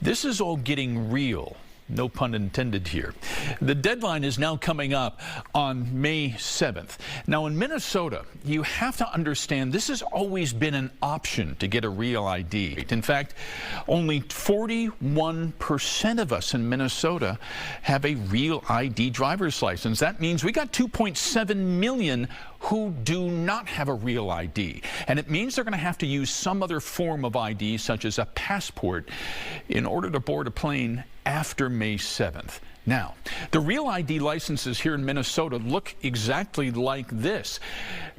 This is all getting real. No pun intended here. The deadline is now coming up on May 7th. Now in Minnesota, you have to understand this has always been an option to get a real ID. In fact, only 41% of us in Minnesota have a real ID driver's license. That means we got 2.7 million who do not have a real ID. And it means they're going to have to use some other form of ID, such as a passport, in order to board a plane after May 7th. Now, the real ID licenses here in Minnesota look exactly like this.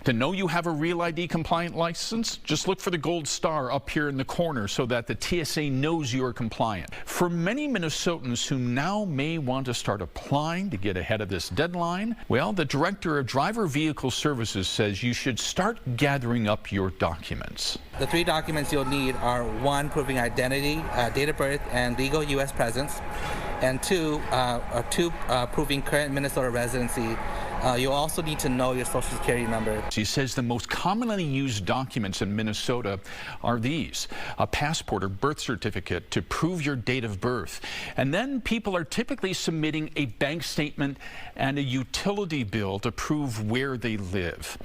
To know you have a real ID compliant license, just look for the gold star up here in the corner so that the TSA knows you are compliant. For many Minnesotans who now may want to start applying to get ahead of this deadline, well, the Director of Driver Vehicle Services says you should start gathering up your documents. The three documents you'll need are one, proving identity, date of birth, and legal U.S. presence, and two, proving current Minnesota residency. You'll also need to know your Social Security number. He says the most commonly used documents in Minnesota are these: a passport or birth certificate to prove your date of birth. And then people are typically submitting a bank statement and a utility bill to prove where they live.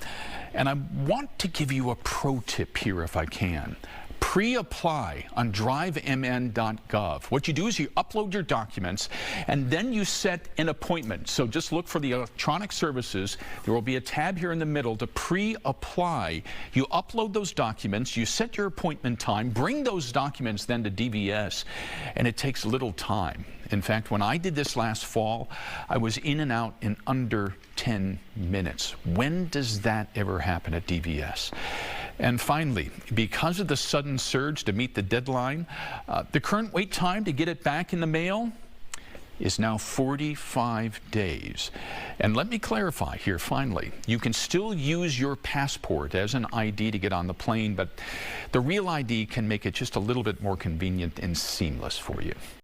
And I want to give you a pro tip here if I can. Pre-apply on drivemn.gov. What you do is you upload your documents and then you set an appointment. So just look for the electronic services. There will be a tab here in the middle to pre-apply. You upload those documents, you set your appointment time, bring those documents then to DVS, and it takes little time. In fact, when I did this last fall, I was in and out in under 10 minutes. When does that ever happen at DVS? And finally, because of the sudden surge to meet the deadline, the current wait time to get it back in the mail is now 45 days. And let me clarify here finally, you can still use your passport as an ID to get on the plane, but the real ID can make it just a little bit more convenient and seamless for you.